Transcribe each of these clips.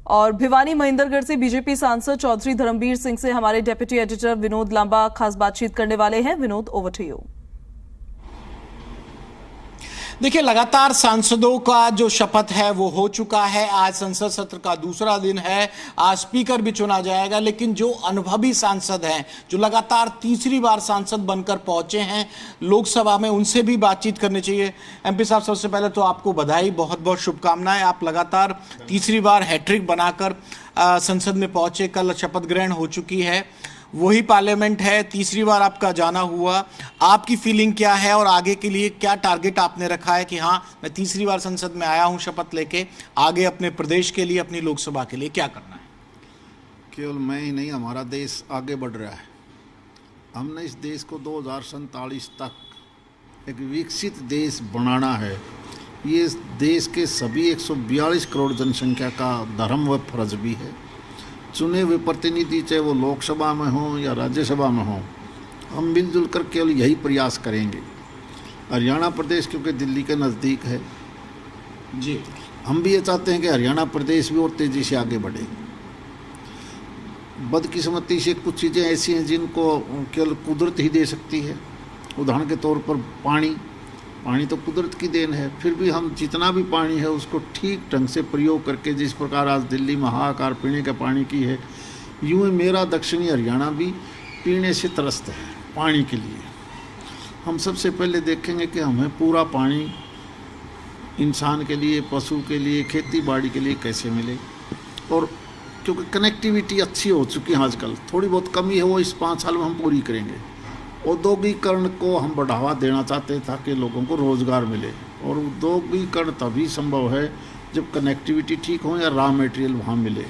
और भिवानी महेंद्रगढ़ से बीजेपी सांसद चौधरी धर्मवीर सिंह से हमारे डेप्यूटी एडिटर विनोद लांबा खास बातचीत करने वाले हैं। Vinod, over to you. देखिए, लगातार सांसदों का जो शपथ है वो हो चुका है। आज संसद सत्र का दूसरा दिन है, आज स्पीकर भी चुना जाएगा। लेकिन जो अनुभवी सांसद हैं, जो लगातार तीसरी बार सांसद बनकर पहुंचे हैं लोकसभा में, उनसे भी बातचीत करनी चाहिए। एमपी साहब, सबसे पहले तो आपको बधाई, बहुत बहुत शुभकामनाएं। आप लगातार तीसरी बार हैट्रिक बनाकर संसद में पहुंचे। कल शपथ ग्रहण हो चुकी है, वही पार्लियामेंट है, तीसरी बार आपका जाना हुआ। आपकी फीलिंग क्या है और आगे के लिए क्या टारगेट आपने रखा है कि हाँ, मैं तीसरी बार संसद में आया हूं शपथ लेके, आगे अपने प्रदेश के लिए, अपनी लोकसभा के लिए क्या करना है? केवल मैं ही नहीं, हमारा देश आगे बढ़ रहा है। हमने इस देश को 2047 तक एक विकसित देश बनाना है। ये देश के सभी 142 करोड़ जनसंख्या का धर्म व फर्ज भी है। चुने हुए प्रतिनिधि, चाहे वो लोकसभा में हों या राज्यसभा में हों, हम मिलजुल कर केवल यही प्रयास करेंगे। हरियाणा प्रदेश क्योंकि दिल्ली के नज़दीक है जी, हम भी ये चाहते हैं कि हरियाणा प्रदेश भी और तेज़ी से आगे बढ़े। बदकिस्मती से कुछ चीज़ें ऐसी हैं जिनको केवल कुदरत ही दे सकती है। उदाहरण के तौर पर पानी तो कुदरत की देन है। फिर भी हम जितना भी पानी है उसको ठीक ढंग से प्रयोग करके, जिस प्रकार आज दिल्ली में हाहाकार पीने के पानी की है, यूँ ही मेरा दक्षिणी हरियाणा भी पीने से त्रस्त है पानी के लिए। हम सबसे पहले देखेंगे कि हमें पूरा पानी इंसान के लिए, पशु के लिए, खेती बाड़ी के लिए कैसे मिले। और क्योंकि कनेक्टिविटी अच्छी हो चुकी है आजकल, थोड़ी बहुत कमी है, वो इस 5 साल में हम पूरी करेंगे। औद्योगिकरण को हम बढ़ावा देना चाहते हैं ताकि लोगों को रोज़गार मिले, और औद्योगिकरण तभी संभव है जब कनेक्टिविटी ठीक हो या रॉ मटेरियल वहाँ मिले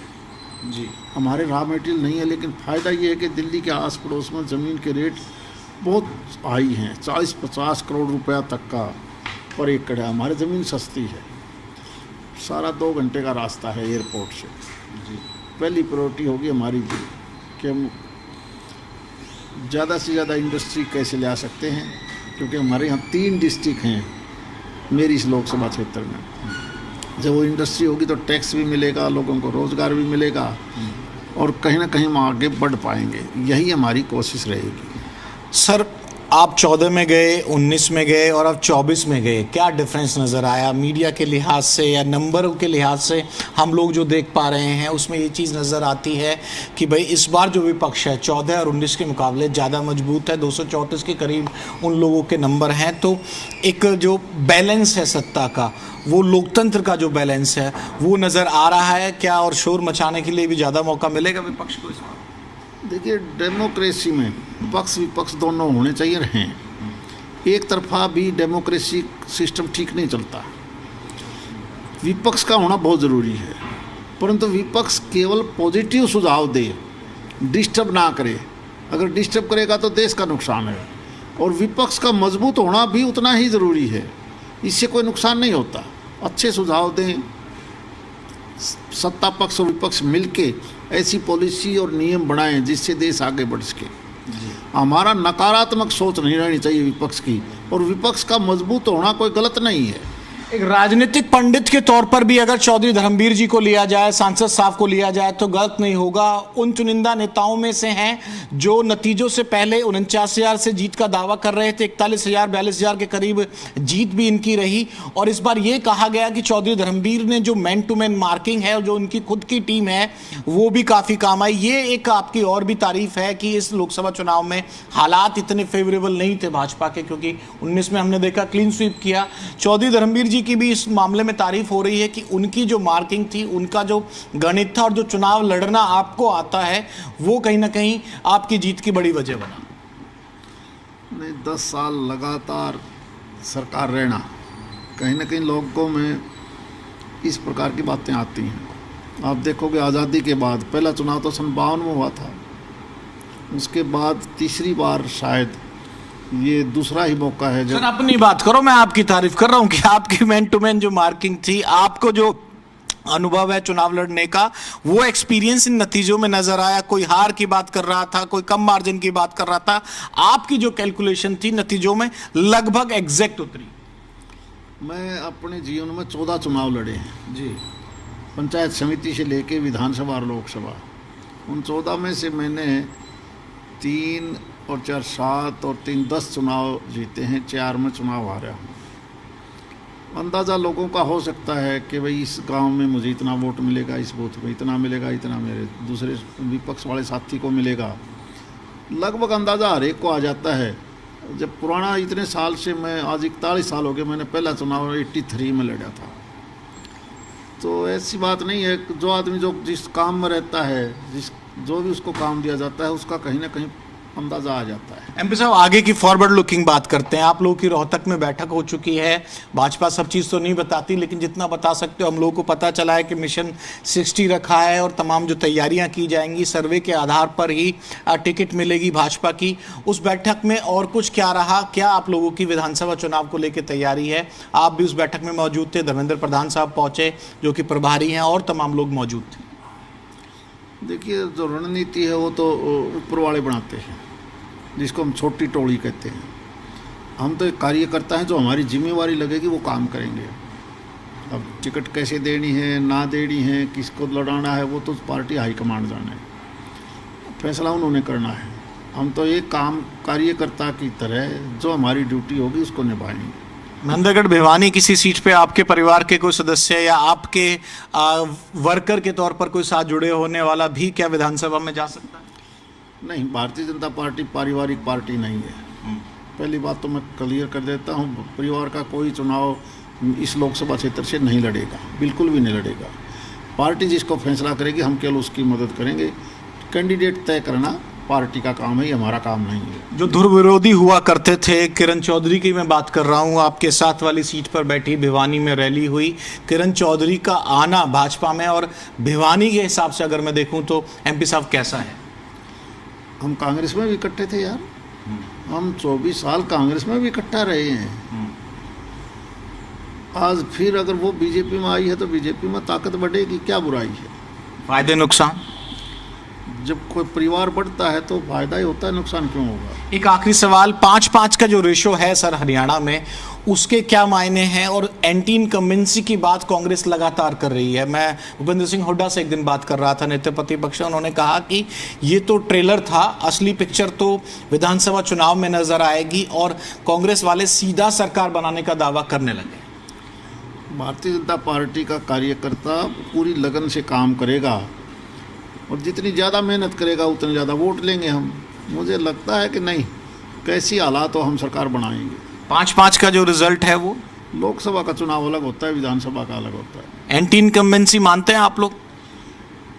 जी। हमारे रॉ मटेरियल नहीं है, लेकिन फ़ायदा ये है कि दिल्ली के आस पड़ोस में ज़मीन के रेट बहुत हाई हैं, 40-50 करोड़ रुपया तक का पर एकड़ है। हमारी ज़मीन सस्ती है, सारा 2 घंटे का रास्ता है एयरपोर्ट से जी। पहली प्रायोरिटी होगी हमारी कि हम ज़्यादा से ज़्यादा इंडस्ट्री कैसे ला सकते हैं, क्योंकि हमारे यहाँ 3 डिस्ट्रिक्ट हैं मेरी इस लोकसभा क्षेत्र में। जब वो इंडस्ट्री होगी तो टैक्स भी मिलेगा, लोगों को रोज़गार भी मिलेगा, और कहीं ना कहीं हम आगे बढ़ पाएंगे। यही हमारी कोशिश रहेगी। सर, आप 14 में गए, 19 में गए और अब 24 में गए, क्या डिफरेंस नज़र आया मीडिया के लिहाज से या नंबरों के लिहाज से? हम लोग जो देख पा रहे हैं उसमें ये चीज़ नज़र आती है कि भाई इस बार जो विपक्ष है 14 और 19 के मुकाबले ज़्यादा मजबूत है, 234 के करीब उन लोगों के नंबर हैं। तो एक जो बैलेंस है सत्ता का, वो लोकतंत्र का जो बैलेंस है वो नज़र आ रहा है क्या? और शोर मचाने के लिए भी ज़्यादा मौका मिलेगा विपक्ष को इस बार? देखिए, डेमोक्रेसी में पक्ष विपक्ष दोनों होने चाहिए हैं। एक तरफा भी डेमोक्रेसी सिस्टम ठीक नहीं चलता। विपक्ष का होना बहुत ज़रूरी है, परंतु विपक्ष केवल पॉजिटिव सुझाव दे, डिस्टर्ब ना करे। अगर डिस्टर्ब करेगा तो देश का नुकसान है। और विपक्ष का मजबूत होना भी उतना ही ज़रूरी है, इससे कोई नुकसान नहीं होता। अच्छे सुझाव दें, सत्ता पक्ष और विपक्ष मिलके ऐसी पॉलिसी और नियम बनाएं जिससे देश आगे बढ़ सके। हमारा नकारात्मक सोच नहीं रहनी चाहिए विपक्ष की, और विपक्ष का मजबूत होना कोई गलत नहीं है। एक राजनीतिक पंडित के तौर पर भी अगर चौधरी धर्मवीर जी को लिया जाए, सांसद साहब को लिया जाए तो गलत नहीं होगा। उन चुनिंदा नेताओं में से हैं जो नतीजों से पहले 49,000 से जीत का दावा कर रहे थे, 41,000 42,000 के करीब जीत भी इनकी रही। और इस बार ये कहा गया कि चौधरी धर्मवीर ने जो मैन टू मैन मार्किंग है और जो उनकी खुद की टीम है वो भी काफ़ी काम आई। ये एक आपकी और भी तारीफ है कि इस लोकसभा चुनाव में हालात इतने फेवरेबल नहीं थे भाजपा के, क्योंकि 19 में हमने देखा क्लीन स्वीप किया। चौधरी धर्मवीर की भी इस मामले में तारीफ हो रही है कि उनकी जो मार्किंग थी, उनका जो गणित था और जो चुनाव लड़ना आपको आता है, वो कहीं ना कहीं आपकी जीत की बड़ी वजह बना। नहीं, 10 साल लगातार सरकार रहना, कहीं ना कहीं लोगों में इस प्रकार की बातें आती हैं। आप देखोगे आज़ादी के बाद पहला चुनाव तो 52 में हुआ था, उसके बाद तीसरी बार शायद ये दूसरा ही मौका है। सर, अपनी बात करो, मैं आपकी तारीफ कर रहा हूं कि आपकी मैन टू मैन जो मार्किंग थी, आपको जो अनुभव है चुनाव लड़ने का, वो एक्सपीरियंस इन नतीजों में नजर आया। कोई हार की बात कर रहा था, कोई कम मार्जिन की बात कर रहा था, आपकी जो कैलकुलेशन थी नतीजों में लगभग एग्जैक्ट उतरी। मैं अपने जीवन में 14 चुनाव लड़े हैं जी। पंचायत समिति से लेके विधानसभा और लोकसभा, उन 14 में से मैंने 3 और 4 7 और 3 10 चुनाव जीते हैं, 4 में चुनाव हारा हूँ। अंदाज़ा लोगों का हो सकता है कि भाई इस गांव में मुझे इतना वोट मिलेगा, इस बूथ में इतना मिलेगा, इतना मेरे दूसरे विपक्ष वाले साथी को मिलेगा। लगभग अंदाज़ा हर एक को आ जाता है। जब पुराना इतने साल से, मैं आज 41 साल हो गए, मैंने पहला चुनाव 83 में लड़ा था। तो ऐसी बात नहीं है, जो आदमी जो जिस काम में रहता है, जो भी उसको काम दिया जाता है, उसका कहीं ना कहीं अंदाज़ा आ जाता है। एमपी साहब, आगे की फॉरवर्ड लुकिंग बात करते हैं। आप लोगों की रोहतक में बैठक हो चुकी है। भाजपा सब चीज़ तो नहीं बताती, लेकिन जितना बता सकते हो हम लोगों को पता चला है कि मिशन 60 रखा है और तमाम जो तैयारियां की जाएंगी, सर्वे के आधार पर ही टिकट मिलेगी भाजपा की। उस बैठक में और कुछ क्या रहा? क्या आप लोगों की विधानसभा चुनाव को लेकर तैयारी है? आप भी उस बैठक में मौजूद थे, धर्मेंद्र प्रधान साहब पहुँचे जो कि प्रभारी हैं, और तमाम लोग मौजूद थे। देखिए, जो रणनीति है वो तो ऊपर वाले बनाते हैं, जिसको हम छोटी टोली कहते हैं। हम तो एक कार्यकर्ता हैं, जो हमारी जिम्मेवारी लगेगी वो काम करेंगे। अब टिकट कैसे देनी है, ना देनी है, किसको लड़ाना है, वो तो पार्टी हाईकमांड जाने है, फैसला उन्होंने करना है। हम तो एक काम कार्यकर्ता की तरह जो हमारी ड्यूटी होगी उसको निभाएंगे। नंदगढ़ भिवानी किसी सीट पे आपके परिवार के कोई सदस्य या आपके वर्कर के तौर पर कोई साथ जुड़े होने वाला भी क्या विधानसभा में जा सकता है? नहीं, भारतीय जनता पार्टी पारिवारिक पार्टी नहीं है। पहली बात तो मैं क्लियर कर देता हूँ, परिवार का कोई चुनाव इस लोकसभा क्षेत्र से नहीं लड़ेगा, बिल्कुल भी नहीं लड़ेगा। पार्टी जिसको फैसला करेगी, हम केवल उसकी मदद करेंगे। कैंडिडेट तय करना पार्टी का काम है, ये हमारा काम नहीं है। जो धुर विरोधी हुआ करते थे, किरण चौधरी की मैं बात कर रहा हूँ, आपके साथ वाली सीट पर बैठी, भिवानी में रैली हुई, किरण चौधरी का आना भाजपा में, और भिवानी के हिसाब से अगर मैं देखूँ तो एमपी साहब कैसा है? हम कांग्रेस में भी इकट्ठे थे यार, हम 24 साल कांग्रेस में भी इकट्ठा रहे हैं। आज फिर अगर वो बीजेपी में आई है तो बीजेपी में ताकत बढ़ेगी, क्या बुराई है? फायदे नुकसान? जब कोई परिवार बढ़ता है तो फायदा ही होता है, नुकसान क्यों होगा? एक आखिरी सवाल, 5-5 का जो रेशो है सर हरियाणा में, उसके क्या मायने हैं? और एंटी इनकम्बेंसी की बात कांग्रेस लगातार कर रही है। मैं भूपेंद्र सिंह हुड्डा से एक दिन बात कर रहा था, नेता प्रतिपक्ष, उन्होंने कहा कि ये तो ट्रेलर था, असली पिक्चर तो विधानसभा चुनाव में नजर आएगी, और कांग्रेस वाले सीधा सरकार बनाने का दावा करने लगे। भारतीय जनता पार्टी का कार्यकर्ता पूरी लगन से काम करेगा, और जितनी ज़्यादा मेहनत करेगा उतने ज़्यादा वोट लेंगे हम। मुझे लगता है कि नहीं, कैसी हालात हो हम सरकार बनाएंगे। 5-5 का जो रिजल्ट है वो, लोकसभा का चुनाव अलग होता है, विधानसभा का अलग होता है। एंटी इनकम्बेंसी मानते हैं आप लोग?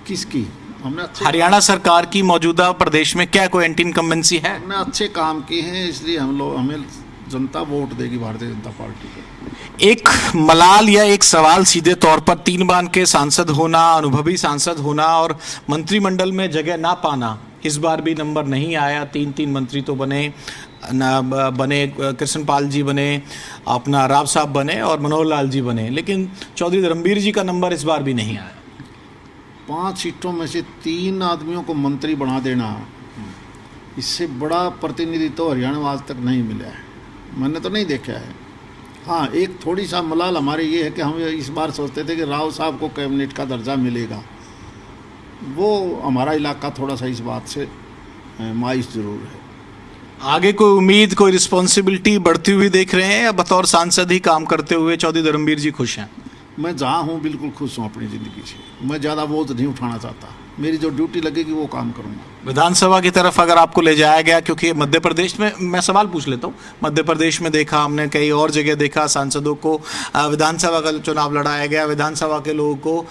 किसकी? हमने अच्छे हरियाणा सरकार की मौजूदा प्रदेश में क्या कोई एंटी इनकम्बेंसी है? हमने अच्छे काम किए हैं, इसलिए हमें जनता वोट देगी भारतीय जनता पार्टी को। एक मलाल या एक सवाल सीधे तौर पर, 3 बार के सांसद होना, अनुभवी सांसद होना और मंत्रिमंडल में जगह ना पाना, इस बार भी नंबर नहीं आया। 3 मंत्री तो बने, कृष्णपाल जी बने, अपना राव साहब बने और मनोहर लाल जी बने, लेकिन चौधरी धर्मवीर जी का नंबर इस बार भी नहीं आया। 5 सीटों में से 3 आदमियों को मंत्री बना देना, इससे बड़ा प्रतिनिधित्व तो हरियाणा में आज तक नहीं मिला है, मैंने तो नहीं देखा है। हाँ, एक थोड़ी सा मलाल हमारे ये है कि हम इस बार सोचते थे कि राव साहब को कैबिनेट का दर्जा मिलेगा, वो हमारा इलाका थोड़ा सा इस बात से मायूस जरूर है। आगे कोई उम्मीद, कोई रिस्पॉन्सिबिलिटी बढ़ती हुई देख रहे हैं, या बतौर सांसद ही काम करते हुए चौधरी धर्मवीर जी खुश हैं? मैं जहाँ हूँ बिल्कुल खुश हूँ अपनी ज़िंदगी से। मैं ज़्यादा बोझ नहीं उठाना चाहता, मेरी जो ड्यूटी लगेगी वो काम करूँगा। विधानसभा की तरफ अगर आपको ले जाया गया, क्योंकि मध्य प्रदेश में, मैं सवाल पूछ लेता हूँ, मध्य प्रदेश में देखा हमने, कई और जगह देखा, सांसदों को विधानसभा का चुनाव लड़ाया गया, विधानसभा के लोगों को,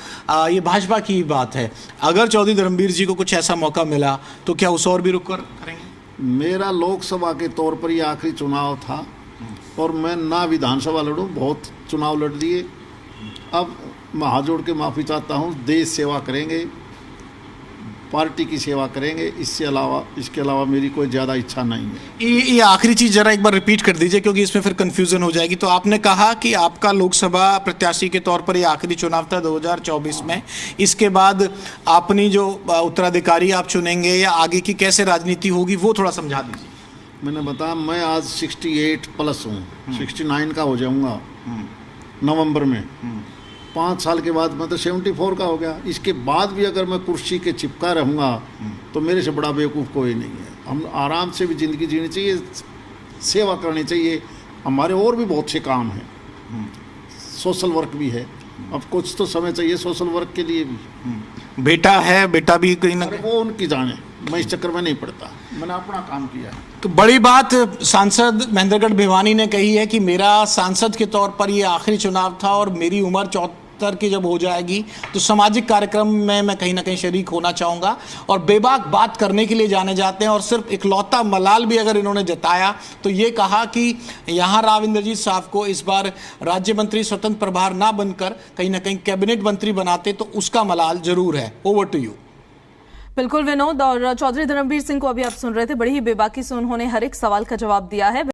ये भाजपा की बात है। अगर चौधरी धर्मवीर जी को कुछ ऐसा मौका मिला तो क्या उस और भी रुक कर करेंगे? मेरा लोकसभा के तौर पर ये आखिरी चुनाव था, और मैं ना विधानसभा लड़ूँ, बहुत चुनाव लड़ लिए। अब मैं हाथ जोड़ के माफ़ी चाहता हूँ। देश सेवा करेंगे, पार्टी की सेवा करेंगे, इसके अलावा मेरी कोई ज़्यादा इच्छा नहीं है। ये आखिरी चीज़ ज़रा एक बार रिपीट कर दीजिए, क्योंकि इसमें फिर कन्फ्यूज़न हो जाएगी। तो आपने कहा कि आपका लोकसभा प्रत्याशी के तौर पर ये आखिरी चुनाव था 2024 में, इसके बाद अपनी जो उत्तराधिकारी आप चुनेंगे, या आगे की कैसे राजनीति होगी वो थोड़ा समझा दीजिए। मैंने बताया, मैं आज 68 प्लस हूँ, 69 का हो जाऊँगा नवंबर में। 5 साल के बाद मैं तो 74 का हो गया, इसके बाद भी अगर मैं कुर्सी के चिपका रहूँगा तो मेरे से बड़ा बेवकूफ़ कोई नहीं है। हम आराम से भी ज़िंदगी जीनी चाहिए, सेवा करनी चाहिए। हमारे और भी बहुत से काम हैं, सोशल वर्क भी है, अब कुछ तो समय चाहिए सोशल वर्क के लिए भी। बेटा है, बेटा भी कहीं ना अरे कहीं। वो उनकी जाने, मैं इस चक्कर में नहीं पड़ता, मैंने अपना काम किया है। तो बड़ी बात सांसद महेंद्रगढ़ भिवानी ने कही है कि मेरा सांसद के तौर पर ये आखिरी चुनाव था और मेरी उम्र 74 की जब हो जाएगी तो सामाजिक कार्यक्रम में मैं कहीं ना कहीं शरीक होना चाहूँगा। और बेबाक बात करने के लिए जाने जाते हैं, और सिर्फ इकलौता मलाल भी अगर इन्होंने जताया तो ये कहा कि यहाँ राव इंद्रजीत साहब को इस बार राज्य मंत्री स्वतंत्र प्रभार ना बनकर कहीं ना कहीं कैबिनेट मंत्री बनाते तो उसका मलाल जरूर है। Over to you. बिल्कुल विनोद, और चौधरी धर्मवीर सिंह को अभी आप सुन रहे थे, बड़ी ही बेबाकी से उन्होंने हर एक सवाल का जवाब दिया है।